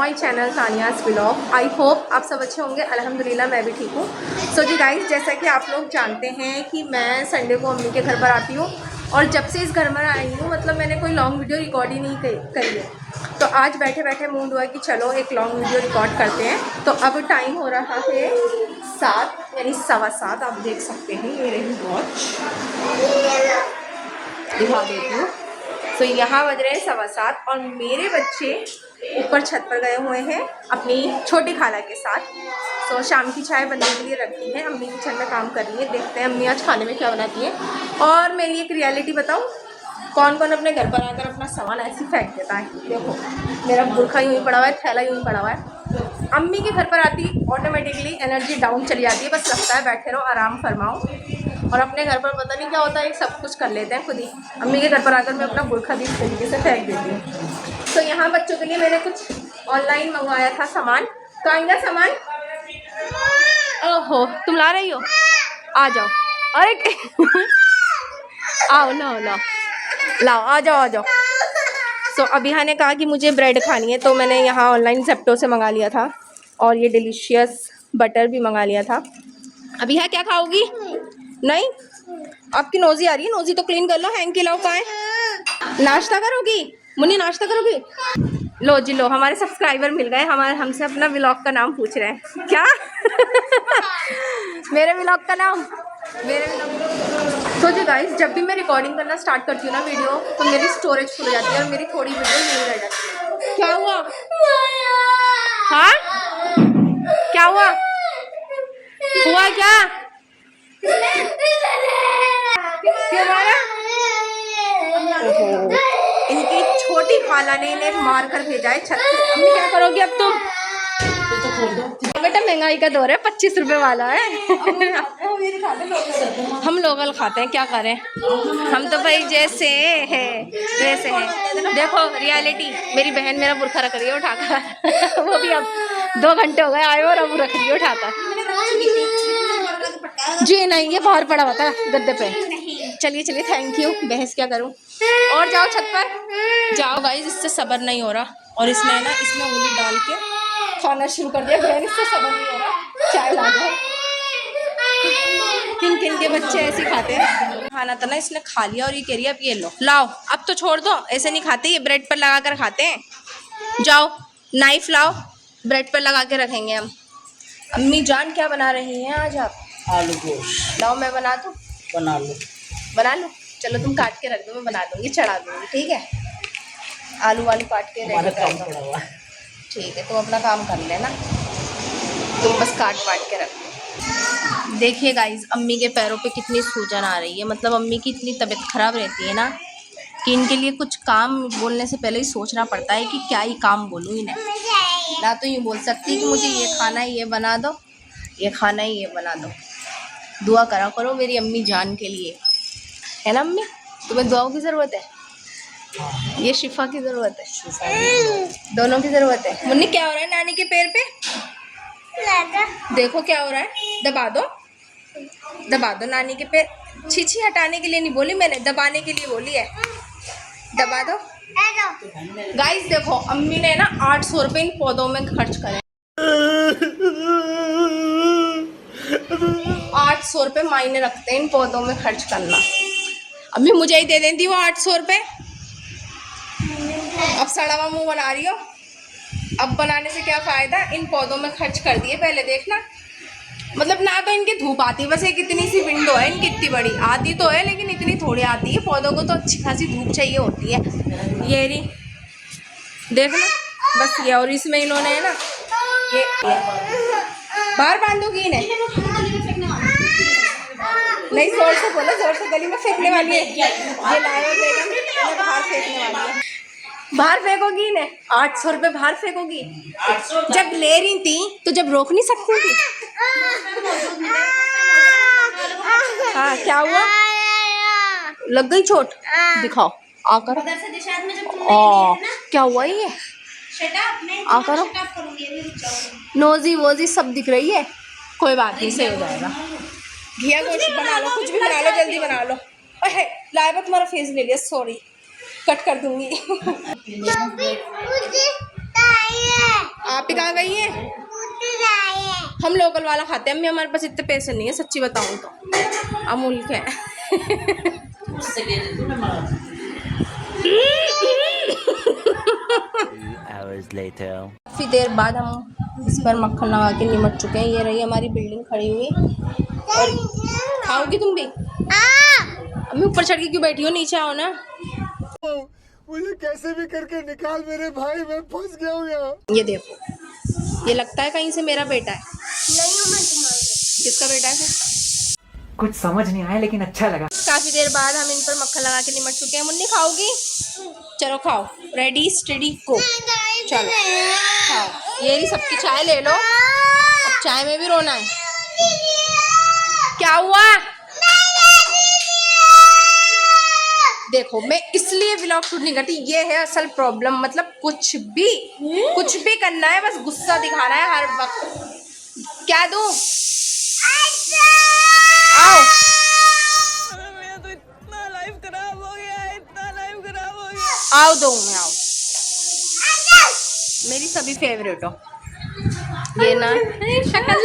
My channel Tania's vlog. I hope आप सब अच्छे होंगे। अल्हम्दुलिल्लाह मैं भी ठीक हूँ। सो जी गाइस, जैसा कि आप लोग जानते हैं कि मैं संडे को अम्मी के घर पर आती हूँ और जब से इस घर में आई हूँ मतलब मैंने कोई लॉन्ग वीडियो रिकॉर्ड ही नहीं करी है। तो आज बैठे बैठे मूड हुआ कि चलो एक लॉन्ग वीडियो रिकॉर्ड करते हैं। तो अब टाइम हो रहा है 7 यानी 7:15। आप देख सकते हैं ये रही वॉच, दिखा देती हूँ। तो यहाँ बज रहे हैं 7:15 और मेरे बच्चे ऊपर छत पर गए हुए हैं अपनी छोटी खाला के साथ। तो शाम की चाय बनने के लिए रखी है, अम्मी किचन में काम कर रही है। देखते हैं अम्मी आज खाने में क्या बनाती है। और मेरी एक रियलिटी बताऊँ, कौन कौन अपने घर पर आकर अपना सामान ऐसे फेंक देता है। देखो मेरा बुरखा यूँ ही पड़ा हुआ है, थैला यूँ ही पड़ा हुआ है। अम्मी के घर पर आती ऑटोमेटिकली एनर्जी डाउन चली जाती है, बस लगता है बैठे रहो आराम फरमाओ। और अपने घर पर पता नहीं क्या होता है, सब कुछ कर लेते हैं खुद ही। अम्मी के घर पर आकर मैं अपना बुरखा भी इस तरीके से फेंक देती हूँ। तो यहाँ बच्चों के लिए मैंने कुछ ऑनलाइन मंगवाया था सामान। तो आएंगा सामान। ओहो तुम ला रही हो, आ जाओ। अरे आओ लाओ लाओ लाओ, आ जाओ आ जाओ। सो अभिहा ने कहा कि मुझे ब्रेड खानी है, तो मैंने यहाँ ऑनलाइन ज़ेप्टो से मंगा लिया था और ये डिलीशियस बटर भी मंगा लिया था। अभिहा क्या खाओगी? नहीं, आपकी नोज़ी आ रही है, नोज़ी तो क्लीन कर लो। हैंकी लाओ, कहाँ है? नाश्ता करोगी मुन्नी, नाश्ता करोगी? लो जी लो, हमारे सब्सक्राइबर मिल गए, हमारे हमसे अपना व्लॉग का नाम पूछ रहे हैं क्या? मेरे व्लॉग का नाम, मेरे व्लॉग। तो जी गाइस, जब भी मैं रिकॉर्डिंग करना स्टार्ट करती हूँ ना वीडियो, तो मेरी स्टोरेज फुल हो जाती है और मेरी थोड़ी वीडियो नहीं रह जाती है। क्या हुआ? हाँ क्या हुआ? हुआ क्या? क्यों मारा? ओहो, इनकी छोटी खाला ने इन्हें मार कर भेजा है छत से। अम्मी क्या करोगी अब तुम? बेटा महंगाई का दौर है, 25 रुपए वाला है। हम लोकल खाते हैं, क्या करें, हम तो भाई जैसे है वैसे है। देखो रियलिटी, मेरी बहन मेरा बुरखा रख रही है उठाकर। वो भी अब 2 घंटे हो गए आए और अब रख रही है उठाकर। जी नहीं, ये बाहर पड़ा हुआ था गद्दे पे। चलिए चलिए, थैंक यू। बहस क्या करूं। और जाओ छत पर जाओ। गाइस इससे सब्र नहीं हो रहा और इसने ना इसमें उंगली डाल के खाना शुरू कर दिया। बहन इससे सब्र नहीं हो रहा, चाय ला दो। किन किन के बच्चे ऐसे खाते हैं। खाना था ना, इसने खा लिया और ये कह रही है अब ये लो, लाओ अब तो छोड़ दो। ऐसे नहीं खाते, ये ब्रेड पर लगा कर खाते हैं। जाओ नाइफ लाओ, ब्रेड पर लगा के रखेंगे हम। अम्मी जान क्या बना रही हैं आज आप? आलू गोश्त। लाओ मैं बना दूँ? बना लो। बना लो, चलो तुम काट के रख दो, मैं बना दूँगी, चढ़ा दूँगी। ठीक है, आलू वालू काट के रेडी कर दो। ठीक है, तुम अपना काम कर लेना, तुम बस काट वाट के रख दो। देखिए गाइज, अम्मी के पैरों पे कितनी सूजन आ रही है। मतलब अम्मी की इतनी तबीयत ख़राब रहती है ना कि इनके लिए कुछ काम बोलने से पहले ही सोचना पड़ता है कि क्या ही काम बोलूँ इन्हें। ना तो यूँ बोल सकती कि मुझे ये खाना है ये बना दो, ये खाना है ये बना दो। दुआ करा करो मेरी अम्मी जान के लिए, है ना अम्मी? तुम्हें दुआओं की ज़रूरत है, ये शिफा की ज़रूरत है, दोनों की ज़रूरत है। मुन्नी क्या हो रहा है नानी के पैर पे? देखो क्या हो रहा है, दबा दो, दबा दो नानी के पैर। छीछी हटाने के लिए नहीं बोली मैंने, दबाने के लिए बोली है। दबा दो। गाइस देखो, अम्मी ने ना 800 रुपये इन पौधों में खर्च करे। 800 रुपये मायने रखते हैं इन पौधों में खर्च करना। अम्मी मुझे ही दे देती वो 800 रुपये। अब सड़ा हुआ मुँह बना रही हो, अब बनाने से क्या फ़ायदा, इन पौधों में खर्च कर दिए पहले देखना। मतलब ना तो इनकी धूप आती है, बस एक इतनी सी विंडो है इनकी, इतनी बड़ी आती तो है लेकिन इतनी थोड़ी आती है। पौधों को तो अच्छी खासी धूप चाहिए होती है। ये रही देखना, बस ये। और इसमें इन्होंने है ना ये बाहर बांधूंगी इन्हें, नहीं जोर से बोलो, जोर से, गली में फेंकने वाली है ये। लाया बेगम बाहर फेंकने वाली है, बाहर फेंकोगी इन्हें। 800 रुपये बाहर फेंकोगी? जब ले रही थी तो जब रोक नहीं सकती थी? हाँ क्या हुआ, लग गई चोट? दिखाओ आकर। क्या हुआ ये, आकर नोजी वोजी सब दिख रही है। कोई बात नहीं, सही हो जाएगा। घिया गोश्त बना लो, कुछ भी बना लो, जल्दी बना लो। अरे लाइबा तुम्हारा फेस ले लिया, सॉरी, कट कर दूंगी। भाभी कहाँ गई है? हम लोकल वाला खाते हैं अम्मी, हमारे पास इतने पैसे नहीं है सच्ची बताऊं तो। अमूल के काफी देर बाद हम इस पर मक्खन लगा के निमट चुके हैं। ये रही हमारी बिल्डिंग खड़ी हुई। और खाओगी तुम भी? अम्मी ऊपर चढ़ के क्यों बैठी हो, नीचे आओ ना। मुझे कैसे भी करके निकाल मेरे भाई, मैं फंस गया हूँ यहाँ। ये देखो, ये लगता है कहीं से मेरा बेटा है। नहीं हूँ मैं तुम्हारा। किसका बेटा है फिर? कुछ समझ नहीं आया लेकिन अच्छा लगा। काफी देर बाद हम इन पर मक्खन लगा के निमट चुके हैं। मुन्नी खाओगी? चलो खाओ, रेडी स्टडी गो। चलो खाओ। ये सबकी चाय ले लो। अब चाय में भी रोना है? क्या हुआ? देखो मैं इसलिए व्लॉग शूट नहीं करती, ये है असल प्रॉब्लम। मतलब कुछ भी करना है, बस गुस्सा दिखाना है हर वक्त। क्या दूं? आओ। मेरा तो इतना लाइफ खराब हो गया है, इतना लाइफ खराब हो गया। आओ दो मैं आओ। मेरी सभी फेवरेट हो। ये ना शक्ल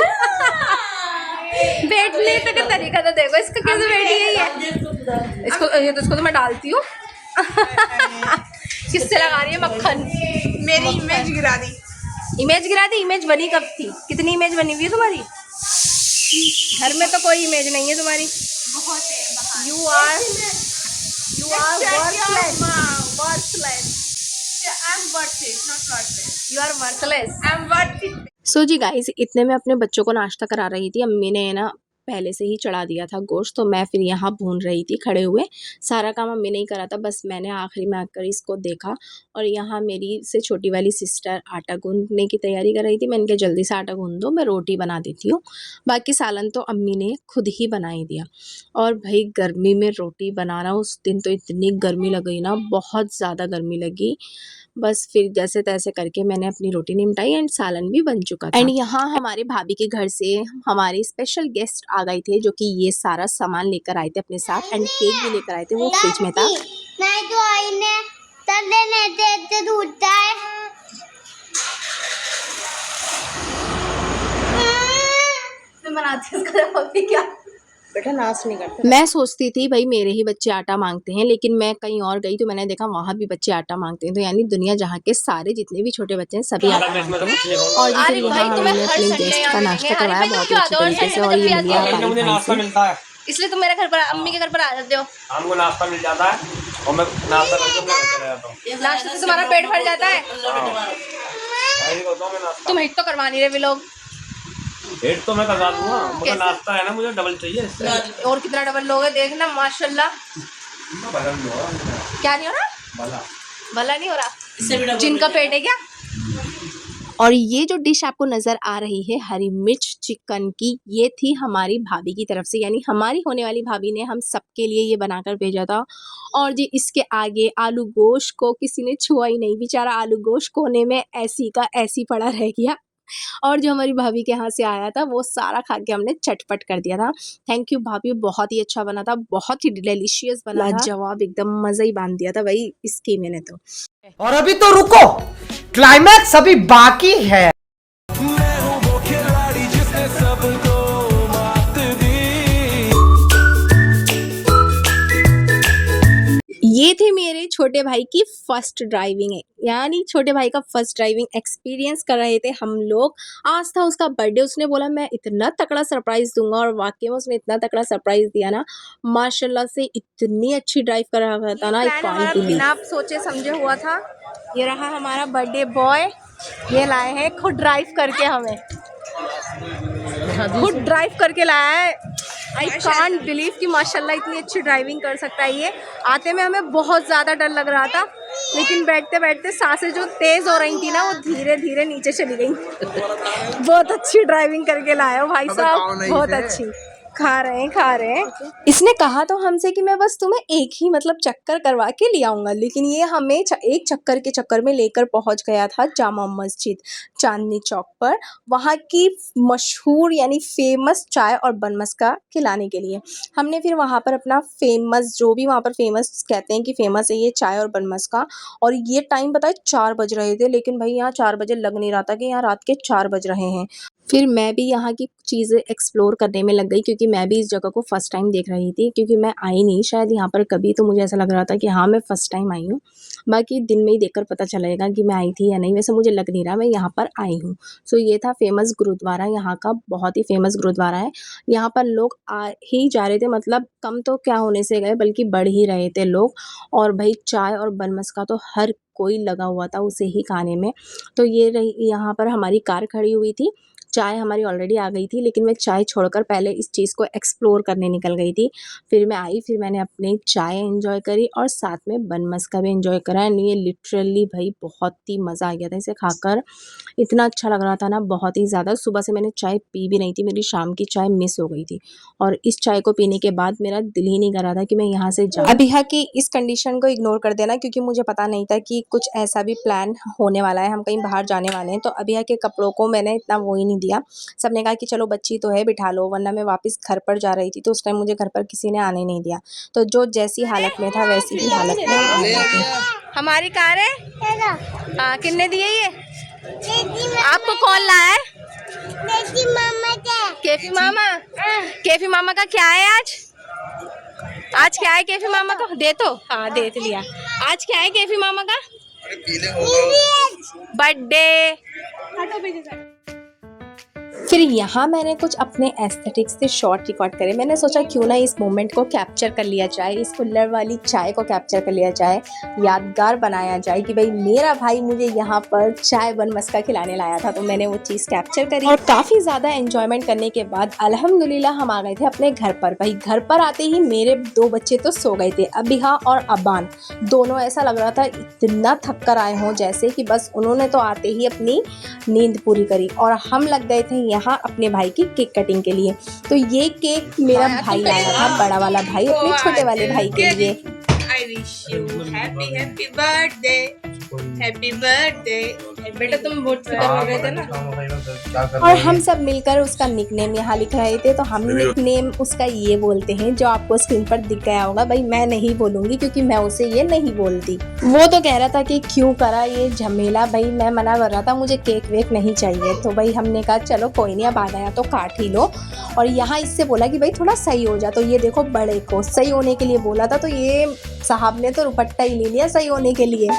बैठने का तरीका तो देखो इसका, कैसे बैठी है ये। इसको तो मैं डालती हूँ। किससे लगा रही है मक्खन? मेरी इमेज गिरा दी। इमेज गिरा दी? इमेज बनी कब थी? कितनी इमेज बनी हुई है तुम्हारी? घर में तो कोई इमेज नहीं है तुम्हारी। You are worthless. सो जी गाइस, इतने में अपने बच्चों को नाश्ता करा रही थी। अम्मी ने ना पहले से ही चढ़ा दिया था गोश्त, तो मैं फिर यहाँ भून रही थी खड़े हुए। सारा काम अम्मी नहीं करा था, बस मैंने आखिरी में आकर इसको देखा। और यहाँ मेरी से छोटी वाली सिस्टर आटा गूंदने की तैयारी कर रही थी। मैंने कहा जल्दी से आटा गूंद दो, मैं रोटी बना देती हूँ। बाकी सालन तो अम्मी ने खुद ही बना ही दिया। और भाई गर्मी में रोटी बनाना, उस दिन तो इतनी गर्मी लगी ना, बहुत ज़्यादा गर्मी लगी। बस फिर जैसे तैसे करके मैंने अपनी रोटी निपटाई एंड सालन भी बन चुका था। एंड यहाँ हमारे भाभी के घर से हमारे स्पेशल गेस्ट आ गए थे, जो कि ये सारा सामान लेकर आए थे अपने साथ। एंड केक भी लेकर आए थे, वो फ्रिज में था। क्या बेटा नाश नहीं करते। मैं सोचती थी भाई मेरे ही बच्चे आटा मांगते हैं, लेकिन मैं कहीं और गई तो मैंने देखा वहाँ भी बच्चे आटा मांगते हैं। तो यानी दुनिया जहाँ के सारे जितने भी छोटे बच्चे हैं सभी आटा मांगते हैं। और फिर यहाँ हमने अपने गेस्ट का नाश्ता करवाया बहुत ही अच्छे तरीके से। और ये मिला इसलिए तुम मेरे घर पर, अम्मी के घर पर आ जाते हो। हमको नाश्ता मिल जाता है और मैं नाश्ता करके अपने घर चले जाता हूँ। नाश्ते से तुम्हारा पेट भर जाता है। तुम हिट तो करवा नहीं रहे लोग। हिट तो मैं करवा दूंगा, मगर नाश्ता है ना, मुझे डबल चाहिए इससे। और कितना डबल लोगे? देखना माशाल्लाह। क्या नहीं हो रहा? भला नहीं हो रहा। जिनका पेट है क्या? और ये जो डिश आपको नज़र आ रही है हरी मिर्च चिकन की, ये थी हमारी भाभी की तरफ से, यानी हमारी होने वाली भाभी ने हम सबके लिए ये बनाकर भेजा था। और जी इसके आगे आलू गोश्त को किसी ने छुआ ही नहीं, बेचारा आलू गोश्त कोने में ऐसी का ऐसी पड़ा रह गया। और जो हमारी भाभी के यहाँ से आया था वो सारा खा के हमने चटपट कर दिया था। थैंक यू भाभी, बहुत ही अच्छा बना था, बहुत ही डिलीशियस बना था। जवाब एकदम मज़ा ही बांध दिया था भाई इसकी मैंने तो। और अभी तो रुको, क्लाइमैक्स अभी बाकी है। ये थी मेरे छोटे भाई की फर्स्ट ड्राइविंग है, यानी छोटे भाई का फर्स्ट ड्राइविंग एक्सपीरियंस कर रहे थे हम लोग। आज था उसका बर्थडे, उसने बोला मैं इतना तगड़ा सरप्राइज दूंगा, और वाकई में उसने इतना तगड़ा सरप्राइज दिया ना, माशाल्लाह से इतनी अच्छी ड्राइव कर रहा था ना। बिना आप सोचे समझे हुआ था। ये रहा हमारा बर्थडे बॉय, ये लाए हैं खुद ड्राइव करके, हमें खुद ड्राइव करके लाया है। आई कांट बिलीव कि माशाल्लाह इतनी अच्छी ड्राइविंग कर सकता है ये। आते में हमें बहुत ज़्यादा डर लग रहा था, लेकिन बैठते बैठते सांसें जो तेज़ हो रही थी ना वो धीरे धीरे नीचे चली गई। बहुत अच्छी ड्राइविंग करके लाया हो भाई साहब, बहुत अच्छी। खा रहे हैं। इसने कहा तो हमसे कि मैं बस तुम्हें एक ही मतलब चक्कर करवा के ले आऊँगा, लेकिन ये हमें एक चक्कर के चक्कर में लेकर पहुँच गया था जामा मस्जिद चांदनी चौक पर, वहाँ की मशहूर यानी फ़ेमस चाय और बन मस्का खिलाने के लिए। हमने फिर वहाँ पर अपना फ़ेमस जो भी वहाँ पर फ़ेमस कहते हैं कि फ़ेमस है ये चाय और बन मस्का, और ये टाइम पता है 4 बज रहे थे, लेकिन भाई यहाँ 4 बजे लग नहीं रहा था कि यहाँ रात के 4 बज रहे हैं। फिर मैं भी यहाँ की चीज़ें एक्सप्लोर करने में लग गई, क्योंकि मैं भी इस जगह को फ़र्स्ट टाइम देख रही थी, क्योंकि मैं आई नहीं शायद यहाँ पर कभी, तो मुझे ऐसा लग रहा था कि हाँ मैं फ़र्स्ट टाइम आई हूँ। बाकी दिन में ही देखकर पता चलेगा कि मैं आई थी या नहीं, वैसे मुझे लग नहीं रहा मैं यहाँ पर आई हूँ। सो ये था फ़ेमस गुरुद्वारा, यहाँ का बहुत ही फ़ेमस गुरुद्वारा है। यहाँ पर लोग आ ही जा रहे थे, मतलब कम तो क्या होने से गए बल्कि बढ़ ही रहे थे लोग, और भाई चाय और बन मस्का तो हर कोई लगा हुआ था उसे ही खाने में। तो ये रही, यहाँ पर हमारी कार खड़ी हुई थी, चाय हमारी ऑलरेडी आ गई थी, लेकिन मैं चाय छोड़कर पहले इस चीज़ को एक्सप्लोर करने निकल गई थी। फिर मैं आई, फिर मैंने अपनी चाय एंजॉय करी और साथ में बन मस्का भी एंजॉय करा, एंड ये लिटरली भाई बहुत ही मज़ा आ गया था इसे खाकर। इतना अच्छा लग रहा था ना, बहुत ही ज़्यादा। सुबह से मैंने चाय पी भी नहीं थी, मेरी शाम की चाय मिस हो गई थी, और इस चाय को पीने के बाद मेरा दिल ही नहीं कर रहा था कि मैं यहाँ से जाऊँ। अबिहा की इस कंडीशन को इग्नोर कर देना, क्योंकि मुझे पता नहीं था कि कुछ ऐसा भी प्लान होने वाला है, हम कहीं बाहर जाने वाले हैं। तो अबिहा के कपड़ों को मैंने इतना वो ही नहीं दिया, सबने कहा कि चलो बच्ची तो है बिठा लो, वरना मैं वापस घर पर जा रही थी, तो उस टाइम मुझे घर पर किसी ने आने नहीं दिया। तो जो जैसी हालत में था वैसी ही हालत में हम गए थे। हमारी कार है, हाँ किसने दी है ये? आपको कौन लाया है? केफी मामा। केफी मामा का क्या है आज? आज क्या है केफी मामा का? दे तो, हाँ दे तो लिया। आज क्या है केफी मामा का? बर्थडे। फिर यहाँ मैंने कुछ अपने एस्थेटिक्स से शॉर्ट रिकॉर्ड करे। मैंने सोचा क्यों ना इस मोमेंट को कैप्चर कर लिया जाए, इस कुल्हड़ वाली चाय को कैप्चर कर लिया जाए, यादगार बनाया जाए कि भाई मेरा भाई मुझे यहाँ पर चाय बन मस्का खिलाने लाया था। तो मैंने वो चीज़ कैप्चर करी, और काफ़ी ज़्यादा एंजॉयमेंट करने के बाद अल्हम्दुलिल्लाह हम आ गए थे अपने घर पर। भाई घर पर आते ही मेरे 2 बच्चे तो सो गए थे, अबिहा और अबान दोनों। ऐसा लग रहा था इतना थक कर आए हों जैसे कि बस उन्होंने तो आते ही अपनी नींद पूरी करी, और हम लग गए थे यहाँ अपने भाई की केक कटिंग के लिए। तो ये केक मेरा भाई लाया था, बड़ा वाला भाई अपने छोटे वाले भाई के लिए। I wish you happy birthday, happy birthday। बेटा तुम बहुत फिकर हो रहे थे ना। और हम सब मिलकर उसका निकनेम यहाँ लिख रहे थे। तो हम निकनेम उसका ये बोलते हैं, जो आपको स्क्रीन पर दिख गया होगा। भाई मैं नहीं बोलूँगी क्योंकि मैं उसे ये नहीं बोलती। वो तो कह रहा था कि क्यों करा ये झमेला, भाई मैं मना कर रहा था, मुझे केक वेक नहीं चाहिए। तो भाई हमने कहा चलो कोई नहीं, अब आ गया तो काट ही लो। और यहाँ इससे बोला कि भाई थोड़ा सही हो जा, तो ये देखो बड़े को सही होने के लिए बोला था, तो ये साहब ने तो रुपट्टा ही ले लिया सही होने के लिए।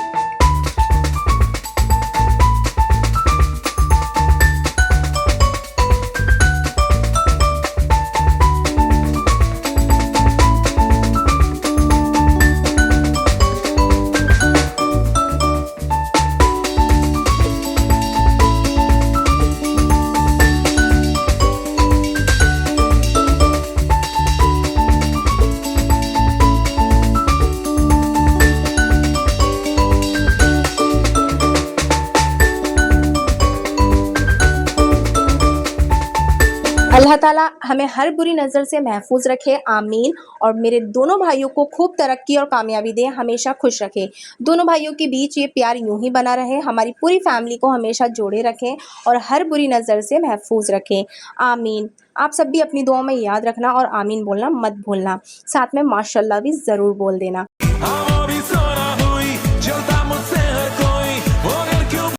अल्लाह ताला हमें हर बुरी नज़र से महफूज रखे, आमीन। और मेरे दोनों भाइयों को खूब तरक्की और कामयाबी दे, हमेशा खुश रखे। दोनों भाइयों के बीच ये प्यार यूं ही बना रहे, हमारी पूरी फैमिली को हमेशा जोड़े रखें और हर बुरी नज़र से महफूज रखें, आमीन। आप सब भी अपनी दुआओं में याद रखना और आमीन बोलना मत भूलना, साथ में माशाल्लाह भी ज़रूर बोल देना।